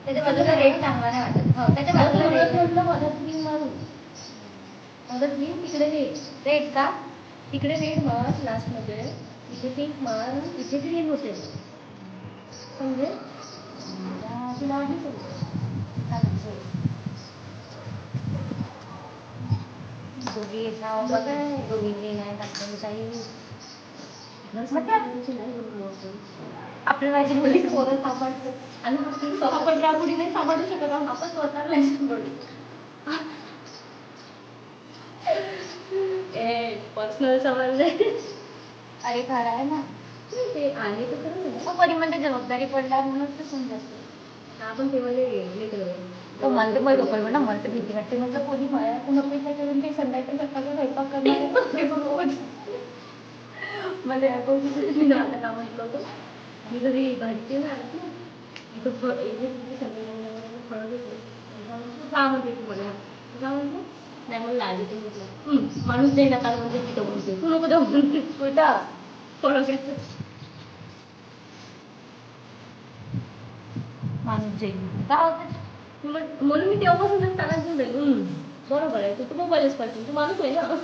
त्याच्या बाजूला रेट चांगला नाही वाटत. त्याच्या बाजूला मदत घेईन तिकडे रेट का तिकडे रेट मार लास्ट मध्ये इथे ते मार इथे क्लीन होते समजे तुला आधी दोघी दोघी नाही टाकलेली काही आपल्या माझी मुली पोरं सापडतो आणि आपण त्या मुली नाही सापडू शकत आपण स्वतःला नाही सापडू पर्सनल सवाल अरे खरं आहे ना ते आहे तर खरं परिमध्ये जबाबदारी पडला म्हणून ते समजत आपण तेव्हा तो म्हणते मग लोक ना मला तर भीती वाटते म्हटलं कोणी पुन्हा पैसा करून ते संध्याकाळी सकाळचा स्वयंपाक करणार मला मी नाटक म्हटलं होतं मी कधी घरचे ना इथं फळ का म्हणते तू मला का म्हणतो नाही मला लाज येते म्हटलं माणूस नाही नका म्हणजे तिथं बोलते तू नको जाऊ म्हणते उलटा फळ घ्यायचं माणूस जाईल का म्हणून मी तेव्हापासून त्याला घेऊन बरोबर आहे तू मोबाईलच पाहिजे तू माणूस आहे ना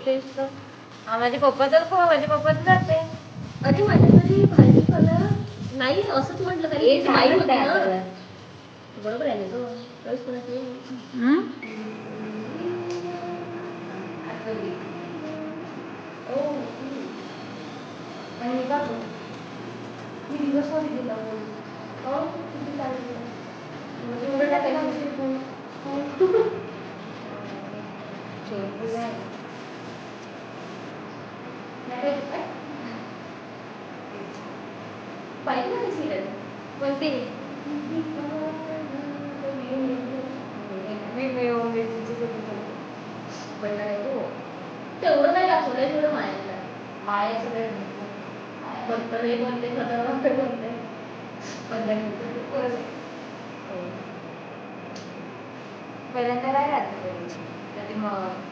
तेच तर माझे पप्पा तर माझे पप्पा तर जाते अरे माझ्या घरी भाजीपाला नाही असंच म्हटलं तरी माहीत होतं बरोबर आहे ना तो मी दिवस दिला किती पाहिजे ना सिरियल पण ते तेवढं नाही दाखवलंय तेवढं माया सगळं बनतं हे बनते खतरनाक बनते पहिल्यांदा काय राहते मग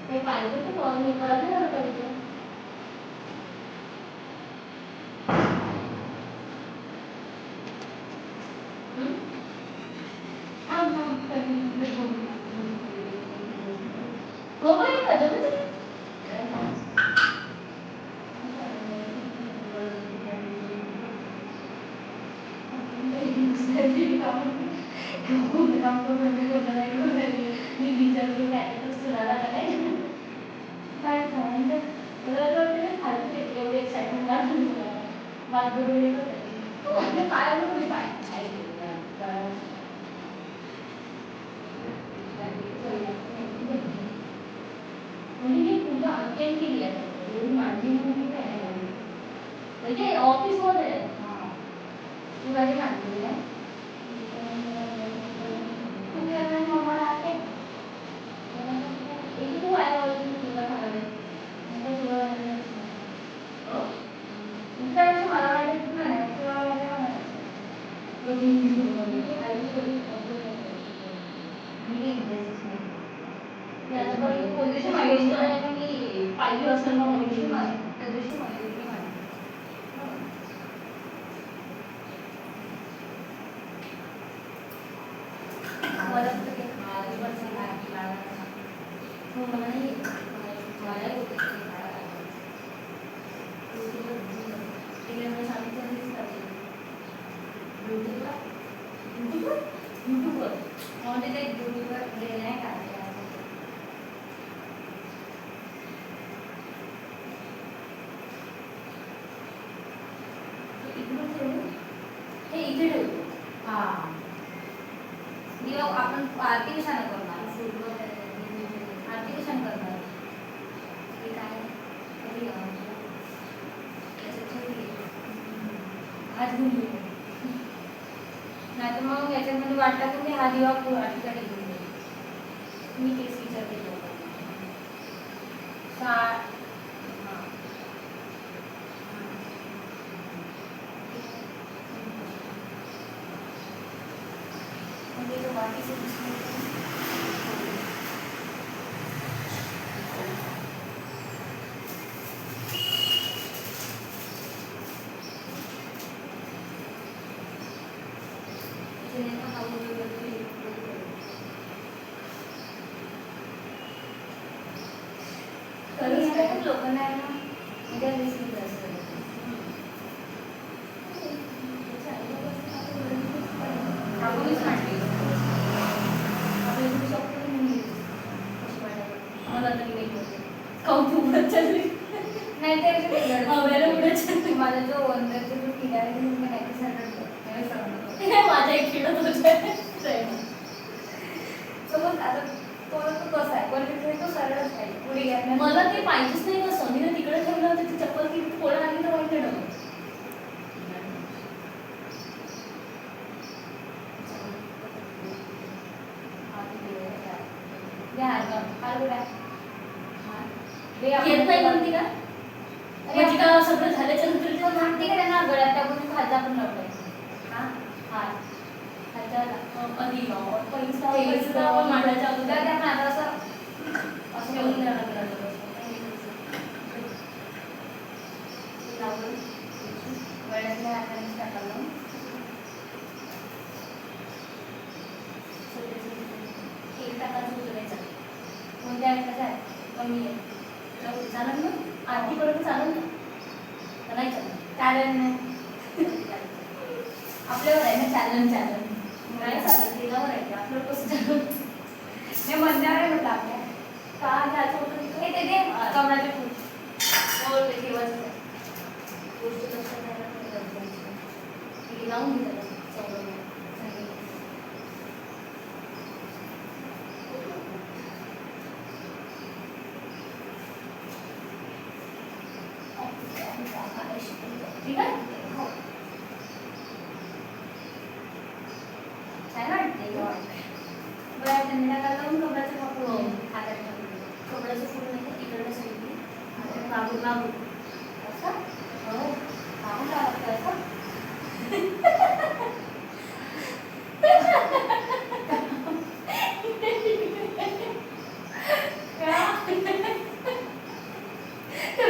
ते पाहिजे तर मी करायला म्हणजे ऑफिस मध्ये तू गाडी मांडली आहे कोणत्याची माहिती पाहिजे असं त्या दिवशी हे इथे ठेवतो. हा आपण आरती कशाने करणार? आरती कशाने करणार? हे काय हात घेऊन नाही तर मग याच्यामध्ये वाटला की मी हा दिवा ठिकाणी घेऊन मी तेच विचार केला लोकांना माझा जो वंदरचा जो किडा आहे माझ्या एक किडा सोबत आता तो कसा आहे पण तो सरळच आहे पुढे मला ते पाहिजेच नाही कसं मी तिकडे ठेवलं होतं ती चप्पल की कोणा आली तर वाईट ठेवलं येत नाही म्हणते का म्हणजे का सगळं झाल्याच्या नंतर माहिती का त्यांना गळ्यात टाकून खाजा पण लावलायचं हा हा खाजा आधी पैसा मांडायच्या अगोदर त्यांना आता असं ठेवून द्यावं लागलं लावून गळ्यातल्या हाताने टाकावं एक टाकाचं उतरायचा कोणत्या ऐकायचं आहे कमी आहे चालेल ना आरतीपर्यंत चालेल ना नाही चालेल नाही आपल्यावर आहे ना चालन नाही चालेल तिलावर आहे आपलं कसं चालू हे म्हणण्यावर आहे म्हटलं आपल्या का घ्यायचं होतं हे ते दे कमळाचे फूल हो ते ठेवायचं गोष्ट लक्षात लावून घेतात चौदा ठीक आहे हो छान वाटते बरं त्यांनी टाका लावून कपड्याचं कापड हातात कपड्याचं फूल नाही इकडलं साईडने मागून मागून असं हो मागून लागतं असं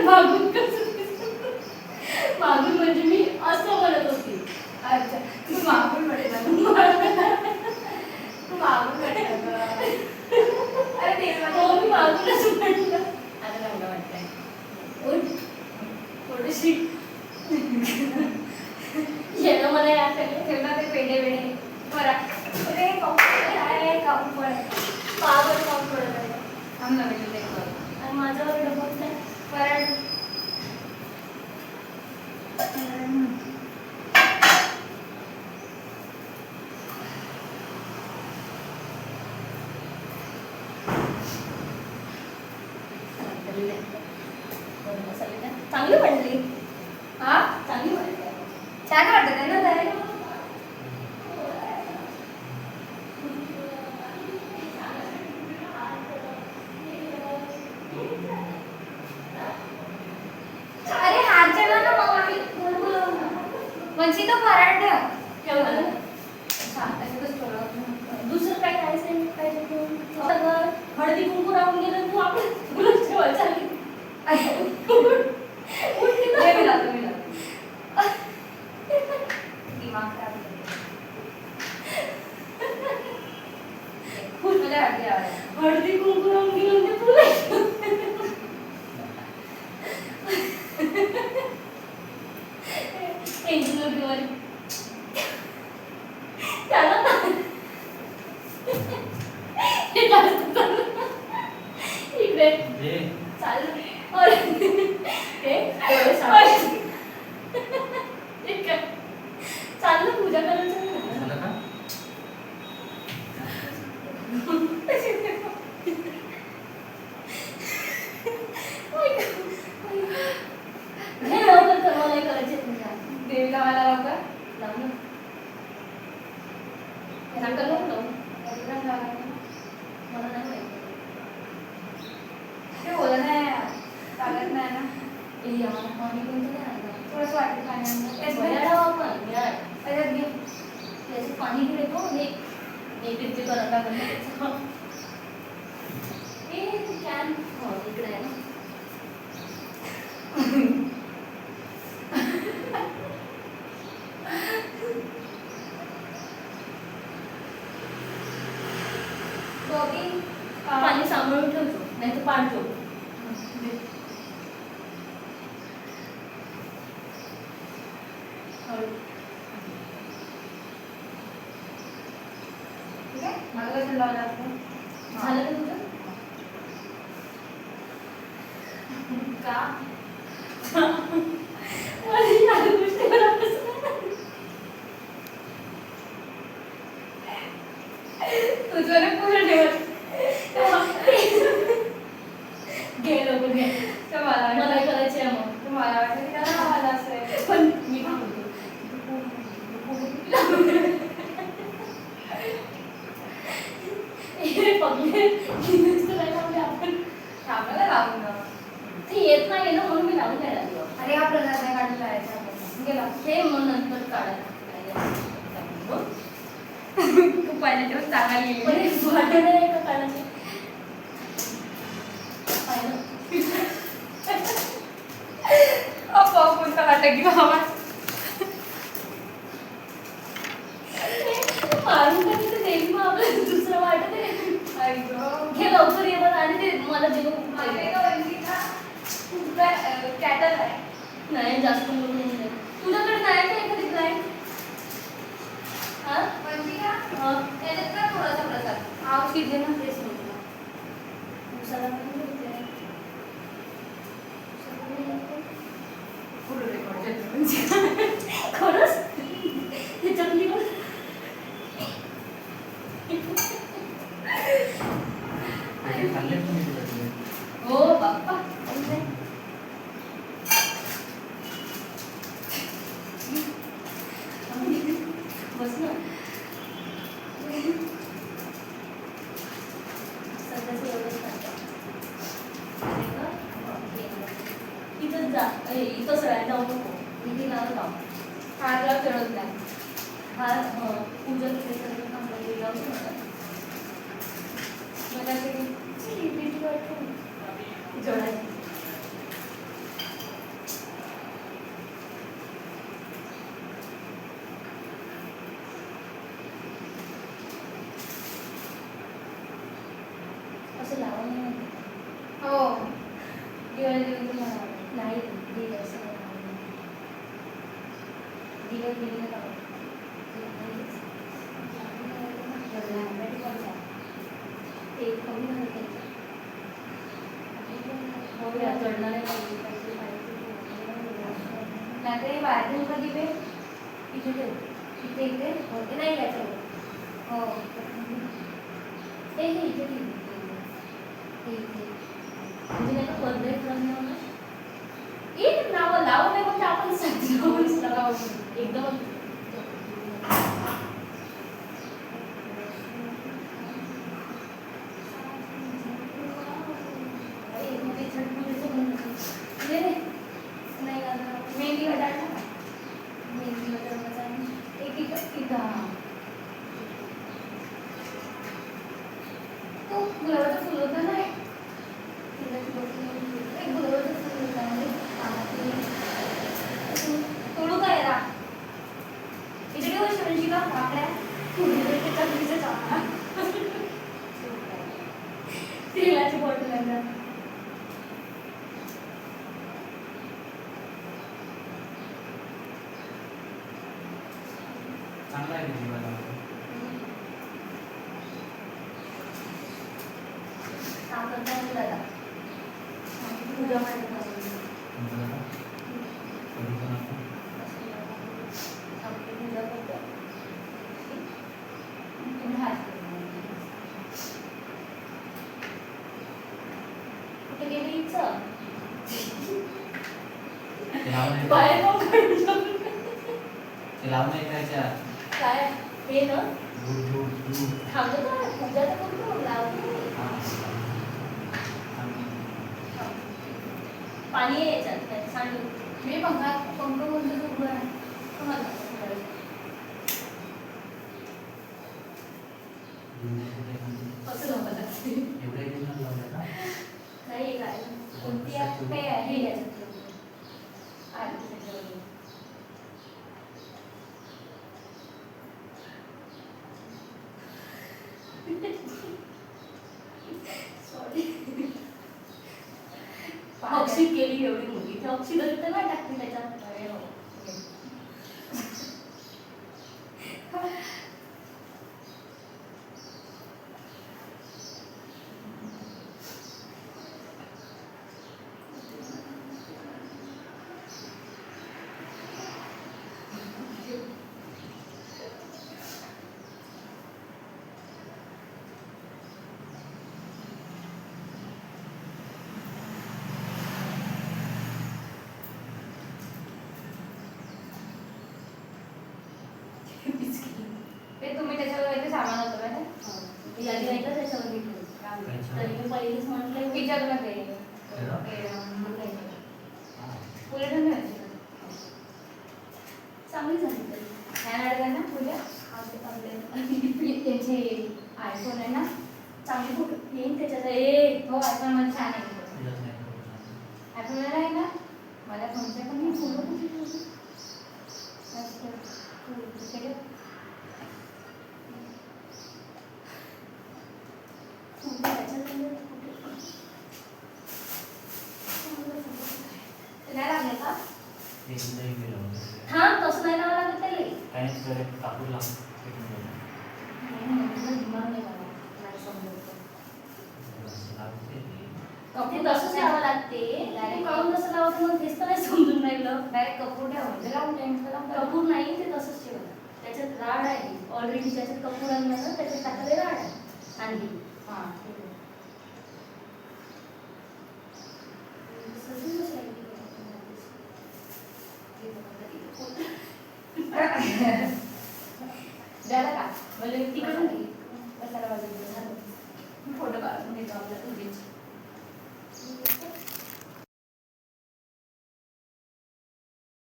मागून कसं मागून म्हणजे मी असं म्हणत होती अच्छा तू मागून म्हटलं तू मागून म्हटलं अरे देवा हो मी मागूनच म्हटलं आता चांगलं वाटतंय थोडीशी येणं मला या ठेवणार ते पेढे वेडे बरं अरे काय कापून पडत पावर कापून पडत आहे आम्ही नवीन ते आणि माझ्यावर डबल कारण चांगली वाटली हा चांगली वाटली छान वाटत आहे ना जायला अरे हारच्या ना मग आम्ही म्हणजे तो फराळ ठेवलं दुसरं काय खायचं पाहिजे हळदी कुंकू राहून गेलं हळदी कुंकू रंगी म्हणजे तुला चाललं पूजा करायचं देवी लावायला लवकर लावून मला नाही माहिती ते बोला नाही लागत नाही ना आम्हाला पाणी कोणतं नाही थोडंसं वाटतं पाणी त्याचं पाणी घेतो एक करत कॅन इकडे आहे ना पाणी सांभाळून ठेवतो नाही तर पाडतो झालं का तुझं का तुझं पूर्ण ठेवत गेलो घे मला करायचे मग मला वाटतं की त्याला आवाज असेल पण मी काय म्हणतो आपण लावून ते येत नाही ना म्हणून मी लावून द्यायला लागलो अरे हा प्रकार नाही काढून जायचा गेला हे मग नंतर काढायला तू पाहिजे तेव्हा चांगली वाटत नाही का काढायची कोणता वाटत की बाबा मारून टाकली तर देवी मग आपल्याला दुसरं वाटत आहे घे लवकर ये बघ आणि ते मला जेव्हा कॅटल आहे नाही जास्त म्हणून नाही तुझ्याकडे नाही का एखादी क्लायंट त्याच्यात का थोडासा प्रसाद आव शिजले ना तेच म्हणतो उसाला पण खरंच ते चकली पण हो बाप्पा बस ना इथंच जा इथंच राहायला जाऊ नको इथे नाव लाव हारला चढत नाही हार पूजन जोडायची असं लावा हो दिवाळी नाही दिली असं दिवस दिली ते कमी चढणार नाही बाहेर कधी वेळ इथे ठेव इथे इथे होते नाही घ्यायचं हो ते इथे म्हणजे नाही का पद्धत एक नाव लावू नाही म्हणजे आपण एकदम मेहंदी वडायला मेहंदी वडायला एक तो गुलाबाचं फुल होतं ना फुलाची चांगला आहे की जीवाला. पूजा माहिती लावून नाही करायच्या. काय हे ना दूध. थांबतो का पूजा तर करतो लावतो पाणी आहे याच्यात सांडू मी पंखा पंख बोलतो उभं आहे कसं लावलं नाही काय कोणती काही आहे याच्यात ऑक्सी केली एवढी मोठी ती ऑक्सी घरी तर नाही टाकली त्याच्यात ते तुम्ही त्याच्यावर सामान होतं माहिती यादी नाही का त्याच्यावर तरी मी पहिलेच म्हटलं विचारलं ते चांगली झाली तरी फॅन अडला ना पूजा त्यांचे आयफोन आहे ना चांगली फोटो येईन त्याच्यात हो आयफोन मध्ये छान आहे आयफोन आहे ना माझ्या फोनच्या पण मी फोटो हाँ तसं नाही लावा लागत त्याला कापूर लावून ते तसंच लावावं लागते काढून कसं लावतं मग तेच तर नाही समजून राहिलं डायरेक्ट कपूर ठेवायचं लावून कपूर नाही ते तसंच ठेवायचं त्याच्यात राड आहे ऑलरेडी त्याच्यात कपूर आणलं ना त्याच्यात टाकले राड आहे आणली हां झालं का म्हणजे तिकडून नाही बसायला वाजत फोटो काढून घेतो आपल्या तुझीच